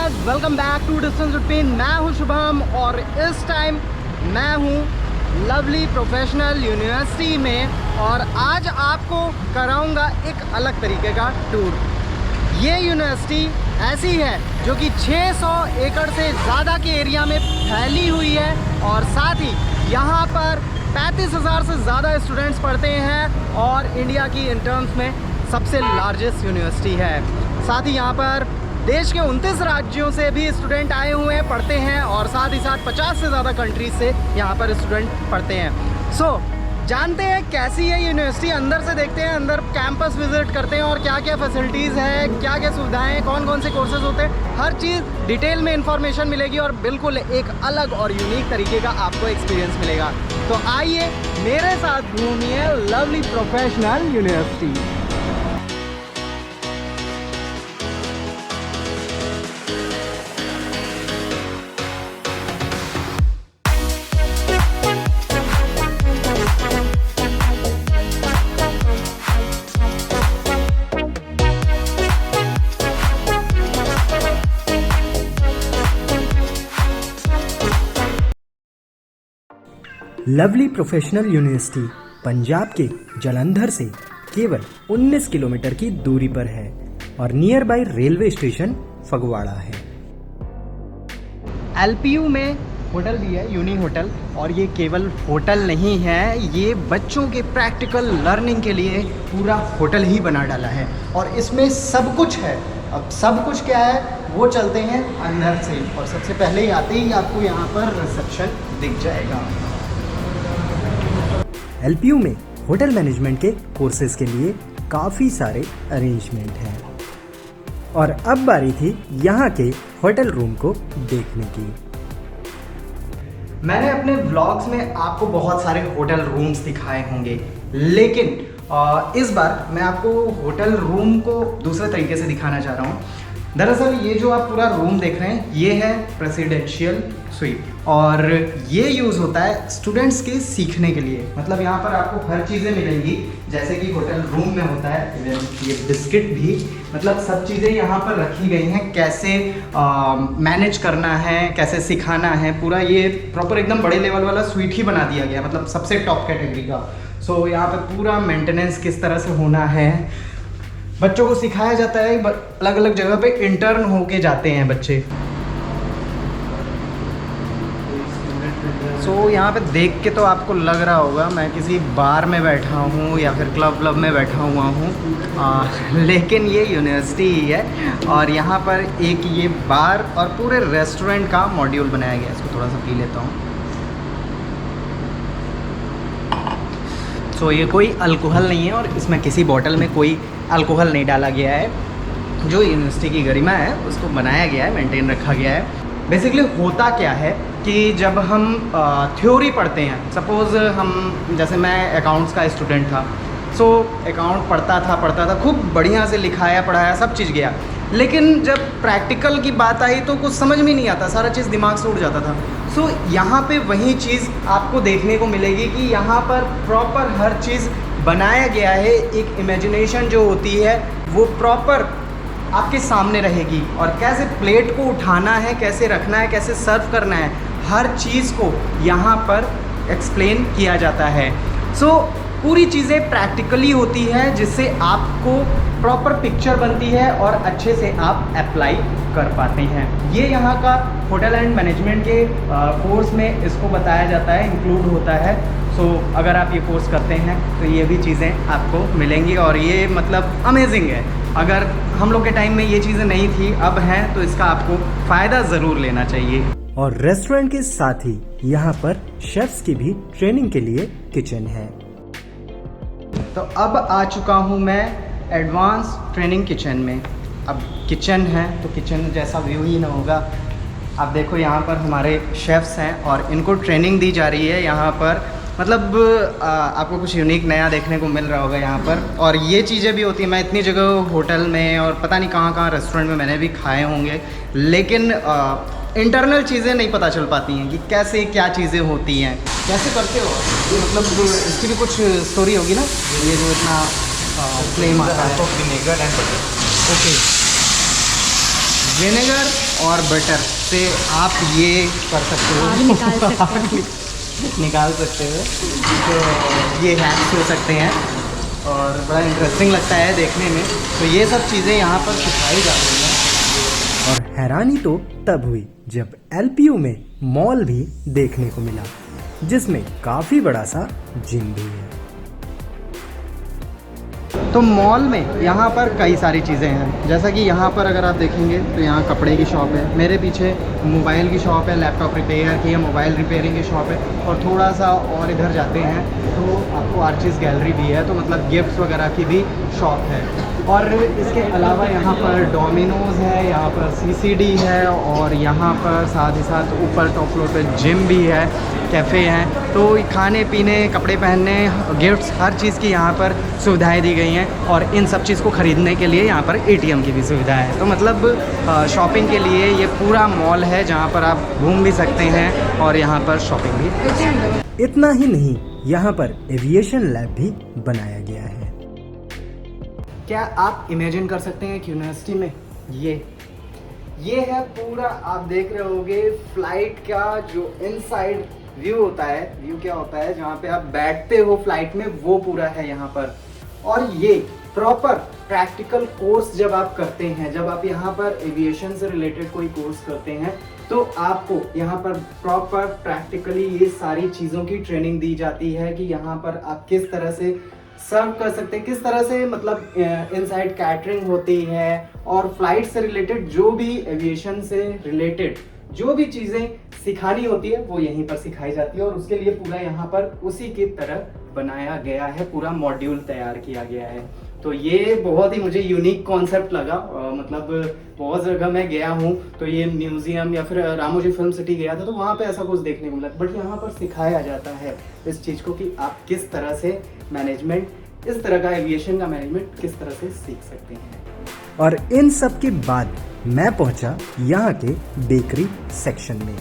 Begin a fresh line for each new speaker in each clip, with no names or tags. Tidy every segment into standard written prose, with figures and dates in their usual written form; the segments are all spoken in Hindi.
Guys, welcome back to distance routine. मैं हूं शुभम और इस टाइम मैं हूं लवली प्रोफेशनल यूनिवर्सिटी में और आज आपको कराऊंगा एक अलग तरीके का टूर। ये यूनिवर्सिटी ऐसी है जो कि 600 एकड़ से ज़्यादा के एरिया में फैली हुई है और साथ ही यहाँ पर 35,000 से ज़्यादा स्टूडेंट्स पढ़ते हैं और इंडिया की इन टर्म्स में सबसे लार्जेस्ट यूनिवर्सिटी है। साथ ही यहाँ पर देश के 29 राज्यों से भी स्टूडेंट आए हुए हैं, पढ़ते हैं और साथ ही साथ 50 से ज़्यादा कंट्रीज से यहाँ पर स्टूडेंट पढ़ते हैं। सो जानते हैं कैसी है यूनिवर्सिटी, अंदर से देखते हैं, अंदर कैंपस विजिट करते हैं और क्या क्या फैसिलिटीज़ है, क्या क्या सुविधाएं हैं, कौन कौन से कोर्सेज होते हैं, हर चीज़ डिटेल में इंफॉर्मेशन मिलेगी और बिल्कुल एक अलग और यूनिक तरीके का आपको एक्सपीरियंस मिलेगा। तो आइए मेरे साथ घूमिए lovely professional university. Lovely professional university Punjab के जालंधर से केवल 19 किलोमीटर की दूरी पर है और near by railway station Phagwara है। एलपीयू में होटल भी है, यूनी होटल, और ये केवल होटल नहीं है, ये बच्चों के प्रैक्टिकल लर्निंग के लिए पूरा होटल ही बना डाला है और इसमें सब कुछ है। अब सब कुछ क्या है वो चलते हैं अंदर से और सबसे पहले ही आते ही आपको यहाँ पर रिसेप्शन दिख जाएगा। एलपीयू में होटल मैनेजमेंट के कोर्सेज के लिए काफ़ी सारे अरेंजमेंट हैं और अब बारी थी यहाँ के होटल रूम को देखने की। मैंने अपने व्लॉग्स में आपको बहुत सारे होटल रूम्स दिखाए होंगे, लेकिन इस बार मैं आपको होटल रूम को दूसरे तरीके से दिखाना चाह रहा हूँ। दरअसल ये जो आप पूरा रूम देख रहे हैं ये है प्रेसिडेंशियल स्वीट और ये यूज़ होता है स्टूडेंट्स के सीखने के लिए। मतलब यहाँ पर आपको हर चीज़ें मिलेंगी जैसे कि होटल रूम में होता है। ये बिस्किट भी, मतलब सब चीज़ें यहाँ पर रखी गई हैं, कैसे मैनेज करना है, कैसे सिखाना है, पूरा ये प्रॉपर एकदम बड़े लेवल वाला स्वीट ही बना दिया गया, मतलब सबसे टॉप कैटेगरी का। सो यहाँ पर पूरा मेंटेनेंस किस तरह से होना है बच्चों को सिखाया जाता है। अलग अलग जगह पे इंटर्न होके जाते हैं बच्चे। सो यहाँ पे देख के तो आपको लग रहा होगा मैं किसी बार में बैठा हूँ या फिर क्लब में बैठा हुआ हूँ, लेकिन ये यूनिवर्सिटी ही है और यहाँ पर एक ये बार और पूरे रेस्टोरेंट का मॉड्यूल बनाया गया है। इसको थोड़ा सा पी लेता हूँ। सो ये कोई अल्कोहल नहीं है और इसमें किसी बॉटल में कोई अल्कोहल नहीं डाला गया है। जो यूनिवर्सिटी की गरिमा है उसको बनाया गया है, मेंटेन रखा गया है। बेसिकली होता क्या है कि जब हम थ्योरी पढ़ते हैं, सपोज़ हम, जैसे मैं अकाउंट्स का स्टूडेंट था, सो अकाउंट पढ़ता था, खूब बढ़िया से लिखाया पढ़ाया सब चीज़ गया, लेकिन जब प्रैक्टिकल की बात आई तो कुछ समझ में नहीं आता, सारा चीज़ दिमाग से उड़ जाता था। सो यहाँ पे वही चीज़ आपको देखने को मिलेगी कि यहाँ पर प्रॉपर हर चीज़ बनाया गया है। एक इमेजिनेशन जो होती है वो प्रॉपर आपके सामने रहेगी और कैसे प्लेट को उठाना है, कैसे रखना है, कैसे सर्व करना है, हर चीज़ को यहाँ पर एक्सप्लेन किया जाता है। सो पूरी चीज़ें प्रैक्टिकली होती है जिससे आपको प्रॉपर पिक्चर बनती है और अच्छे से आप अप्लाई कर पाते हैं। ये यहाँ का होटल एंड मैनेजमेंट के कोर्स में इसको बताया जाता है, इंक्लूड होता है। सो अगर आप ये कोर्स करते हैं तो ये भी चीज़ें आपको मिलेंगी और ये मतलब अमेजिंग है। अगर हम लोग के टाइम में ये चीज़ें नहीं थी, अब हैं, तो इसका आपको फ़ायदा ज़रूर लेना चाहिए। और रेस्टोरेंट के साथ ही यहाँ पर शेफ्स की भी ट्रेनिंग के लिए किचन है। तो अब आ चुका हूँ मैं एडवांस ट्रेनिंग किचन में। अब किचन है तो किचन जैसा व्यू ही ना होगा। आप देखो यहाँ पर हमारे शेफ्स हैं और इनको ट्रेनिंग दी जा रही है यहाँ पर। मतलब आपको कुछ यूनिक नया देखने को मिल रहा होगा यहाँ पर। और ये चीज़ें भी होती हैं, मैं इतनी जगह होटल में और पता नहीं कहाँ रेस्टोरेंट में मैंने भी खाए होंगे, लेकिन इंटरनल चीज़ें नहीं पता चल पाती हैं कि कैसे क्या चीज़ें होती हैं, कैसे करते हो। मतलब इसकी भी कुछ स्टोरी होगी ना, ये जो इतना फ्लेम आता है।
Vinegar and butter.
Okay, vinegar और बटर से आप ये कर सकते हो,
आग निकाल सकते हैं।
निकाल सकते हो। तो ये हैक्स हो सकते हैं और बड़ा इंटरेस्टिंग लगता है देखने में। तो ये सब चीज़ें यहाँ पर सिखाई जाती हैं।
और हैरानी तो तब हुई जब LPU में मॉल भी देखने को मिला, जिसमें काफी बड़ा सा जिम भी है।
तो मॉल में यहाँ पर कई सारी चीज़ें हैं, जैसा कि यहाँ पर अगर आप देखेंगे तो यहाँ कपड़े की शॉप है, मेरे पीछे मोबाइल की शॉप है, लैपटॉप रिपेयर की या मोबाइल रिपेयरिंग की शॉप है, और थोड़ा सा और इधर जाते हैं तो आपको आर्टिस्ट गैलरी भी है, तो मतलब गिफ्ट्स वगैरह की भी शॉप है। और इसके अलावा यहाँ पर डोमिनोज़ है, यहाँ पर CCD है, और यहाँ पर साथ ही साथ ऊपर टॉप फ्लोर पे जिम भी है, कैफ़े हैं। तो खाने पीने, कपड़े पहनने, गिफ्ट्स, हर चीज़ की यहाँ पर सुविधाएं दी गई हैं। और इन सब चीज़ को ख़रीदने के लिए यहाँ पर ATM की भी सुविधा है। तो मतलब शॉपिंग के लिए ये पूरा मॉल है जहाँ पर आप घूम भी सकते हैं और यहाँ पर शॉपिंग भी।
इतना ही नहीं, यहाँ पर एविएशन लैब भी बनाया गया है।
क्या आप इमेजिन कर सकते हैं कि यूनिवर्सिटी में ये है पूरा, आप देख रहे होगे फ्लाइट का जो इनसाइड व्यू होता है, व्यू क्या होता है जहाँ पे आप बैठते हो फ्लाइट में, वो पूरा है यहाँ पर। और ये प्रॉपर प्रैक्टिकल कोर्स जब आप करते हैं, जब आप यहाँ पर एविएशन से रिलेटेड कोई कोर्स करते हैं, तो आपको यहाँ पर प्रॉपर प्रैक्टिकली ये सारी चीज़ों की ट्रेनिंग दी जाती है कि यहाँ पर आप किस तरह से सर्व कर सकते हैं, किस तरह से मतलब इनसाइड कैटरिंग होती है, और फ्लाइट से रिलेटेड जो भी एविएशन से रिलेटेड जो भी चीज़ें सिखानी होती है वो यहीं पर सिखाई जाती है। और उसके लिए पूरा यहाँ पर उसी की तरह बनाया गया है, पूरा मॉड्यूल तैयार किया गया है। तो ये बहुत ही मुझे यूनिक कॉन्सेप्ट लगा। मतलब बहुत जगह मैं गया हूँ तो ये म्यूजियम या फिर रामोजी फिल्म सिटी गया था तो वहाँ पे ऐसा कुछ देखने को मिला, बट यहाँ पर सिखाया जाता है इस चीज़ को कि आप किस तरह से मैनेजमेंट, इस तरह का एविएशन का मैनेजमेंट किस तरह से सीख सकते हैं।
और इन सब के बाद मैं पहुंचा यहाँ के बेकरी सेक्शन में।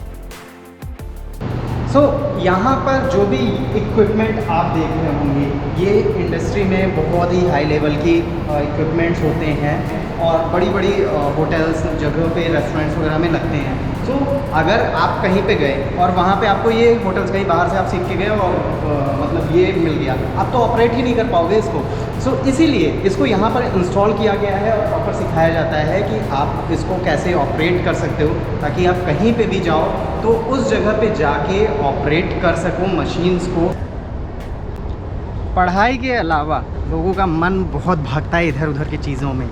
यहाँ पर जो भी इक्विपमेंट आप देख रहे होंगे, ये इंडस्ट्री में बहुत ही हाई लेवल की इक्विपमेंट्स होते हैं और बड़ी बड़ी होटल्स, जगहों पे, रेस्टोरेंट्स वगैरह में लगते हैं। तो अगर आप कहीं पे गए और वहाँ पे आपको ये होटल्स, कहीं बाहर से आप सीख के गए और मतलब ये मिल गया, आप तो ऑपरेट ही नहीं कर पाओगे इसको। इसीलिए इसको यहाँ पर इंस्टॉल किया गया है और प्रॉपर सिखाया जाता है कि आप इसको कैसे ऑपरेट कर सकते हो, ताकि आप कहीं पे भी जाओ तो उस जगह पे जाके ऑपरेट कर सको मशीन्स को। पढ़ाई के अलावा लोगों का मन बहुत भागता है इधर उधर की चीज़ों में।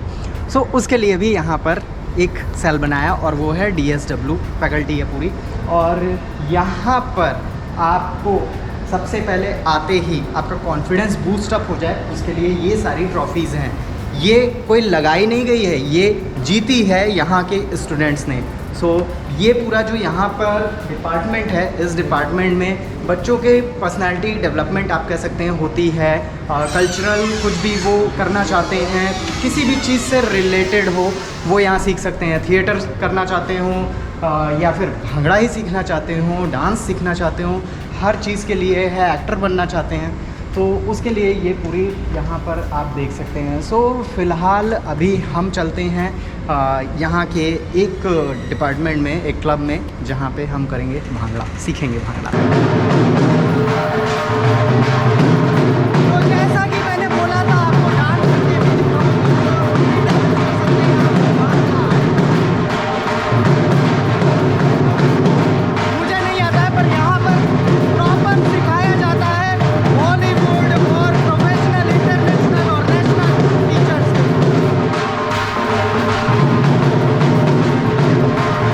उसके लिए भी यहाँ पर एक सेल बनाया और वो है DSW फैकल्टी है पूरी। और यहाँ पर आपको सबसे पहले आते ही आपका कॉन्फिडेंस बूस्ट अप हो जाए, उसके लिए ये सारी ट्रॉफीज़ हैं। ये कोई लगाई नहीं गई है, ये जीती है यहाँ के स्टूडेंट्स ने। ये पूरा जो यहाँ पर डिपार्टमेंट है, इस डिपार्टमेंट में बच्चों के पर्सनालिटी डेवलपमेंट आप कह सकते हैं होती है, और कल्चरल कुछ भी वो करना चाहते हैं, किसी भी चीज़ से रिलेटेड हो वो यहाँ सीख सकते हैं। थिएटर करना चाहते हों या फिर भांगड़ा ही सीखना चाहते हों, डांस सीखना चाहते हों, हर चीज़ के लिए है, एक्टर बनना चाहते हैं तो उसके लिए ये पूरी यहाँ पर आप देख सकते हैं। फ़िलहाल अभी हम चलते हैं यहाँ के एक डिपार्टमेंट में, एक क्लब में, जहाँ पे हम करेंगे भांगड़ा, सीखेंगे भांगड़ा। तो जैसा कि मैंने बोला था आपको, डांस मुझे नहीं आता है, पर यहाँ पर प्रॉपर सिखाया जाता है बॉलीवुड और प्रोफेशनल, इंटरनेशनल और नेशनल टीचर्स।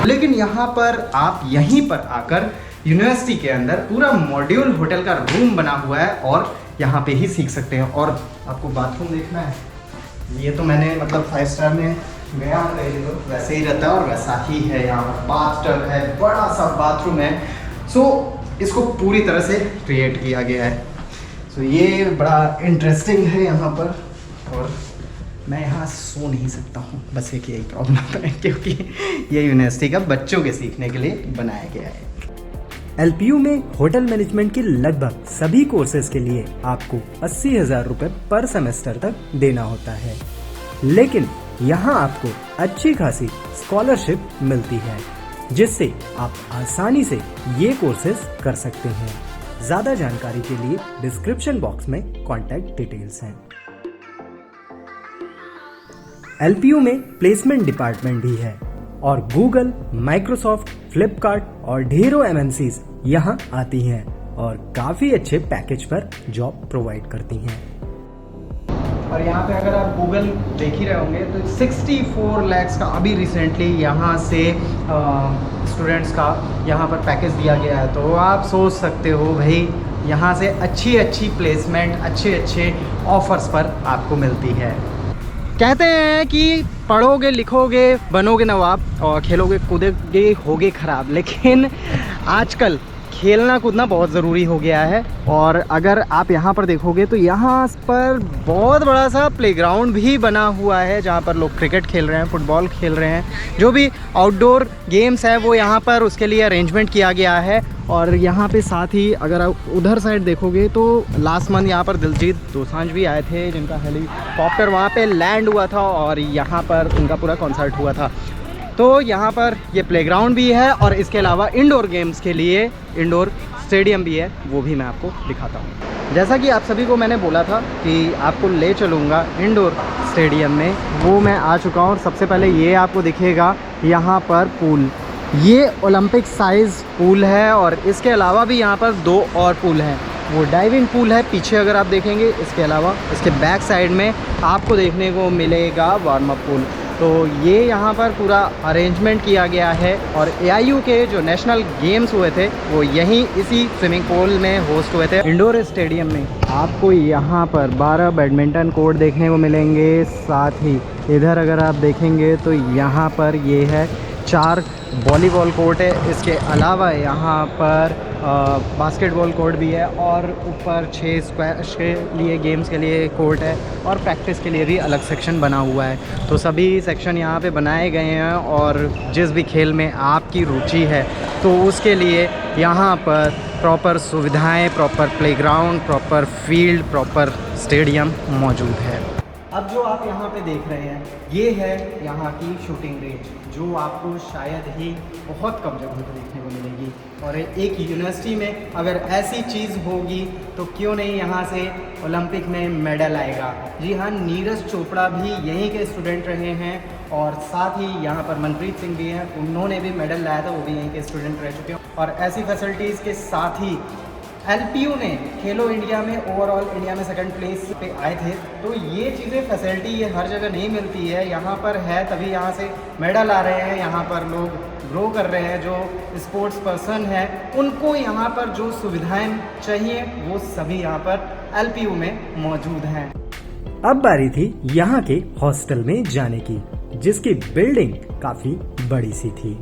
लेकिन यहाँ पर आप यहीं पर आकर यूनिवर्सिटी के अंदर पूरा मॉड्यूल होटल का रूम बना हुआ है और यहाँ पे ही सीख सकते हैं। और आपको बाथरूम देखना है, ये तो मैंने मतलब 5 स्टार में गया हूँ कहीं तो वैसे ही रहता है और वैसा ही है। यहाँ पर बाथटब है, बड़ा सा बाथरूम है। इसको पूरी तरह से क्रिएट किया गया है। ये बड़ा इंटरेस्टिंग है यहाँ पर, और मैं यहाँ सो नहीं सकता हूँ, बस एक यही प्रॉब्लम है क्योंकि ये यूनिवर्सिटी का बच्चों के सीखने के लिए बनाया गया है।
LPU में होटल मैनेजमेंट के लगभग सभी कोर्सेज के लिए आपको 80,000 रुपए पर सेमेस्टर तक देना होता है, लेकिन यहाँ आपको अच्छी खासी स्कॉलरशिप मिलती है, जिससे आप आसानी से ये कोर्सेज कर सकते हैं। ज्यादा जानकारी के लिए डिस्क्रिप्शन बॉक्स में कॉन्टैक्ट डिटेल्स हैं। एलपीयू में प्लेसमेंट डिपार्टमेंट भी है और गूगल, माइक्रोसॉफ्ट, फ्लिपकार्ट और ढेरों एमएनसीज यहाँ आती हैं और काफी अच्छे पैकेज पर जॉब प्रोवाइड करती हैं।
और यहाँ पे अगर आप गूगल देख ही रहे होंगे तो 64 लाख का अभी रिसेंटली यहाँ से स्टूडेंट्स का यहाँ पर पैकेज दिया गया है। तो आप सोच सकते हो भाई, यहाँ से अच्छी अच्छी प्लेसमेंट, अच्छे अच्छे ऑफर्स पर आपको मिलती है। कहते हैं कि पढ़ोगे, लिखोगे, बनोगे नवाब और खेलोगे कूदोगे होगे ख़राब, लेकिन आजकल खेलना कूदना बहुत ज़रूरी हो गया है। और अगर आप यहाँ पर देखोगे तो यहाँ पर बहुत बड़ा सा प्लेग्राउंड भी बना हुआ है, जहाँ पर लोग क्रिकेट खेल रहे हैं, फुटबॉल खेल रहे हैं, जो भी आउटडोर गेम्स है वो यहाँ पर उसके लिए अरेंजमेंट किया गया है। और यहाँ पे साथ ही अगर आप उधर साइड देखोगे तो लास्ट मंथ यहाँ पर दिलजीत दोसांझ भी आए थे, जिनका हेलीकॉप्टर वहाँ पे लैंड हुआ था और यहाँ पर उनका पूरा कॉन्सर्ट हुआ था। तो यहाँ पर ये प्लेग्राउंड भी है और इसके अलावा इंडोर गेम्स के लिए इंडोर स्टेडियम भी है, वो भी मैं आपको दिखाता हूँ। जैसा कि आप सभी को मैंने बोला था कि आपको ले चलूँगा इंडोर स्टेडियम में, वो मैं आ चुका हूँ। और सबसे पहले ये आपको दिखेगा यहाँ पर पूल, ये ओलंपिक साइज़ पूल है और इसके अलावा भी यहाँ पर 2 और पूल हैं। वो डाइविंग पूल है पीछे अगर आप देखेंगे, इसके अलावा इसके बैक साइड में आपको देखने को मिलेगा वार्म अप पूल। तो ये यहाँ पर पूरा अरेंजमेंट किया गया है और AIU के जो नेशनल गेम्स हुए थे वो यहीं इसी स्विमिंग पूल में होस्ट हुए थे। इंडोर स्टेडियम में आपको यहाँ पर 12 बैडमिंटन कोर्ट देखने को मिलेंगे। साथ ही इधर अगर आप देखेंगे तो यहाँ पर ये है 4 वॉलीबॉल कोर्ट है। इसके अलावा यहाँ पर बास्केटबॉल कोर्ट भी है और ऊपर 6 स्क्वाश के लिए गेम्स के लिए कोर्ट है और प्रैक्टिस के लिए भी अलग सेक्शन बना हुआ है। तो सभी सेक्शन यहाँ पे बनाए गए हैं और जिस भी खेल में आपकी रुचि है तो उसके लिए यहाँ पर प्रॉपर सुविधाएं, proper playground, proper field, proper stadium मौजूद है। अब जो आप यहाँ पे देख रहे हैं ये है यहाँ की शूटिंग रेंज, जो आपको शायद ही बहुत कम जगहों पर देखने को मिलेगी। और एक यूनिवर्सिटी में अगर ऐसी चीज़ होगी तो क्यों नहीं यहाँ से ओलंपिक में मेडल आएगा। जी हाँ, नीरज चोपड़ा भी यहीं के स्टूडेंट रहे हैं और साथ ही यहाँ पर मनप्रीत सिंह भी हैं, उन्होंने भी मेडल लाया था, वो भी यहीं के स्टूडेंट रह चुके हैं। और ऐसी फैसिलिटीज़ के साथ ही एलपीयू ने खेलो इंडिया में ओवरऑल इंडिया में 2nd प्लेस पे आए थे। तो ये चीज़ें फैसिलिटी ये हर जगह नहीं मिलती है, यहाँ पर है तभी यहाँ से मेडल आ रहे हैं, यहाँ पर लोग ग्रो कर रहे हैं। जो स्पोर्ट्स पर्सन है उनको यहाँ पर जो सुविधाएं चाहिए वो सभी यहाँ पर एलपीयू में मौजूद हैं।
अब बारी थी यहाँ के हॉस्टल में जाने की, जिसकी बिल्डिंग काफी बड़ी सी थी।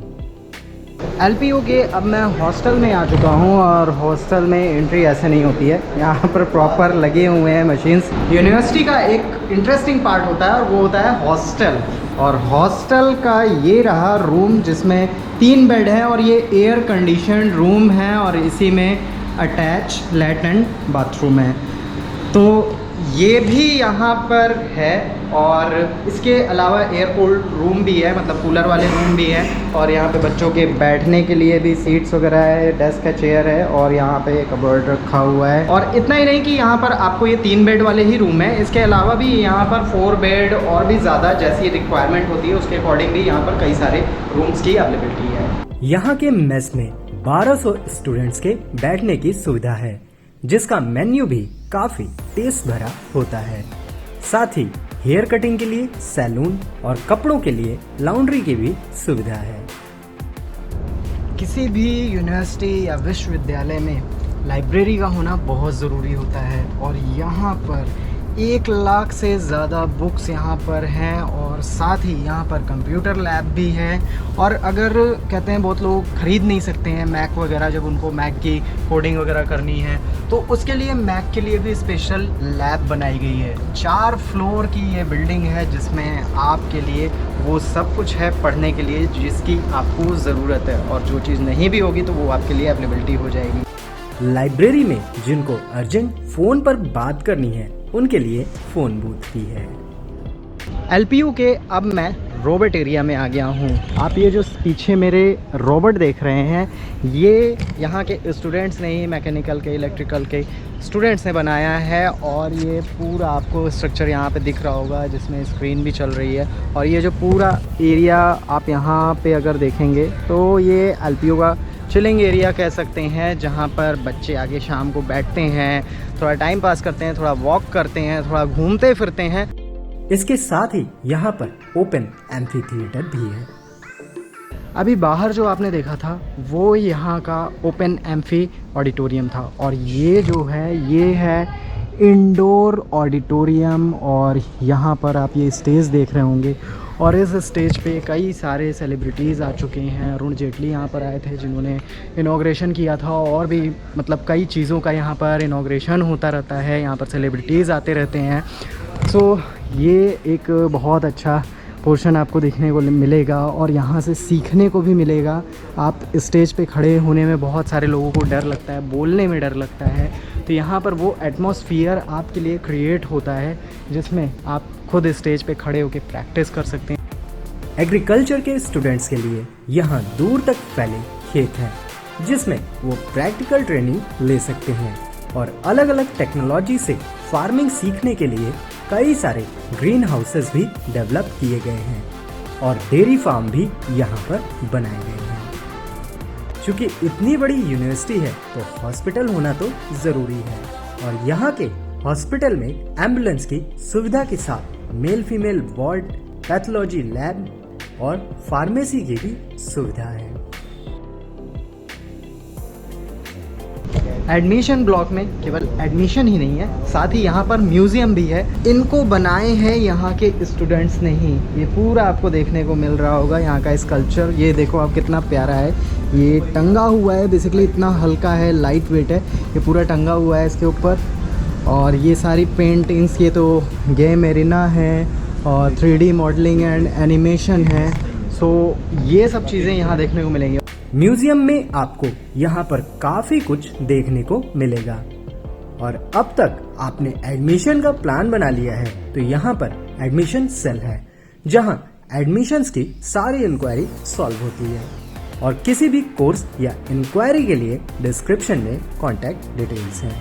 एलपीयू के अब मैं हॉस्टल में आ चुका हूँ और हॉस्टल में एंट्री ऐसे नहीं होती है, यहाँ पर प्रॉपर लगे हुए हैं मशीन्स। यूनिवर्सिटी का एक इंटरेस्टिंग पार्ट होता है और वो होता है हॉस्टल। और हॉस्टल का ये रहा रूम, जिसमें 3 बेड हैं और ये एयर कंडीशनड रूम है और इसी में अटैच लैट्रिन बाथरूम है। तो ये भी यहाँ पर है और इसके अलावा एयर कूल्ड रूम भी है, मतलब कूलर वाले रूम भी है। और यहाँ पे बच्चों के बैठने के लिए भी सीट्स वगैरह है, डेस्क है, चेयर है और यहाँ पे कबर्ड रखा हुआ है। और इतना ही नहीं कि यहाँ पर आपको ये 3 बेड वाले ही रूम है, इसके अलावा भी यहाँ पर 4 बेड और भी ज़्यादा जैसी रिक्वायरमेंट होती है उसके अकॉर्डिंग भी यहाँ पर कई सारे रूम्स की अवेलेबिलिटी है।
यहाँ के मेस में 1200 स्टूडेंट्स के बैठने की सुविधा है, जिसका मेन्यू भी काफी टेस्ट भरा होता है। साथ ही हेयर कटिंग के लिए सैलून और कपड़ों के लिए लॉन्ड्री की भी सुविधा है।
किसी भी यूनिवर्सिटी या विश्वविद्यालय में लाइब्रेरी का होना बहुत ज़रूरी होता है और यहाँ पर 1 लाख से ज़्यादा बुक्स यहाँ पर हैं और साथ ही यहाँ पर कंप्यूटर लैब भी है। और अगर कहते हैं बहुत लोग ख़रीद नहीं सकते हैं मैक वगैरह, जब उनको मैक की कोडिंग वगैरह करनी है तो उसके लिए मैक के लिए भी स्पेशल लैब बनाई गई है। 4 फ्लोर की ये बिल्डिंग है जिसमें आपके लिए वो सब कुछ है पढ़ने के लिए जिसकी आपको ज़रूरत है, और जो चीज़ नहीं भी होगी तो वो आपके लिए अवेलेबिलिटी हो जाएगी।
लाइब्रेरी में जिनको अर्जेंट फ़ोन पर बात करनी है उनके लिए फ़ोन बूथ भी है।
एलपीयू के अब मैं रोबोट एरिया में आ गया हूँ। आप ये जो पीछे मेरे रोबोट देख रहे हैं, ये यहाँ के स्टूडेंट्स ने ही, मैकेनिकल के, इलेक्ट्रिकल के स्टूडेंट्स ने बनाया है। और ये पूरा आपको स्ट्रक्चर यहाँ पे दिख रहा होगा जिसमें स्क्रीन भी चल रही है। और ये जो पूरा एरिया आप यहाँ पे अगर देखेंगे तो ये एलपीयू का चिलिंग एरिया कह सकते हैं, जहाँ पर बच्चे आगे शाम को बैठते हैं, थोड़ा टाइम पास करते हैं, थोड़ा वॉक करते हैं, थोड़ा घूमते फिरते हैं।
इसके साथ ही यहाँ पर ओपन एम्फी थिएटर भी है।
अभी बाहर जो आपने देखा था वो यहाँ का ओपन एम्फी ऑडिटोरियम था, और ये जो है ये है इंडोर ऑडिटोरियम। और यहाँ पर आप ये स्टेज देख रहे होंगे, और इस स्टेज पे कई सारे सेलिब्रिटीज़ आ चुके हैं। अरुण जेटली यहाँ पर आए थे जिन्होंने इनॉग्रेशन किया था, और भी मतलब कई चीज़ों का यहाँ पर इनॉग्रेशन होता रहता है, यहाँ पर सेलिब्रिटीज़ आते रहते हैं। सो ये एक बहुत अच्छा पोर्शन आपको देखने को मिलेगा, और यहाँ से सीखने को भी मिलेगा। आप स्टेज पे खड़े होने में बहुत सारे लोगों को डर लगता है, बोलने में डर लगता है, तो यहाँ पर वो एटमॉस्फेयर आपके लिए क्रिएट होता है जिसमें आप खुद स्टेज पे खड़े होकर प्रैक्टिस कर सकते हैं।
एग्रीकल्चर के स्टूडेंट्स के लिए यहाँ दूर तक फैले खेत हैं, जिसमें वो प्रैक्टिकल ट्रेनिंग ले सकते हैं, और अलग अलग टेक्नोलॉजी से फार्मिंग सीखने के लिए कई सारे ग्रीन हाउसेस भी डेवलप किए गए हैं, और डेयरी फार्म भी यहाँ पर बनाए गए हैं। क्योंकि इतनी बड़ी यूनिवर्सिटी है तो हॉस्पिटल होना तो जरूरी है, और यहाँ के हॉस्पिटल में एम्बुलेंस की सुविधा के साथ male female ward, pathology lab और फार्मेसी की भी सुविधा है।
एडमिशन ब्लॉक में केवल एडमिशन ही नहीं है, साथ ही यहाँ पर म्यूज़ियम भी है। इनको बनाए हैं यहाँ के स्टूडेंट्स ने ही। ये पूरा आपको देखने को मिल रहा होगा यहाँ का स्कल्पचर। ये देखो आप कितना प्यारा है, ये टंगा हुआ है, बेसिकली इतना हल्का है, लाइट वेट है, ये पूरा टंगा हुआ है इसके ऊपर। और ये सारी पेंटिंग्स, ये तो गेम एरिना है और 3D मॉडलिंग एंड एनिमेशन है। सो ये सब चीज़ें यहाँ देखने को मिलेंगी।
म्यूजियम में आपको यहाँ पर काफी कुछ देखने को मिलेगा, और अब तक आपने एडमिशन का प्लान बना लिया है तो यहाँ पर एडमिशन सेल है, जहाँ एडमिशन्स की सारी इंक्वायरी सॉल्व होती है। और किसी भी कोर्स या इंक्वायरी के लिए डिस्क्रिप्शन में कॉन्टैक्ट डिटेल्स हैं।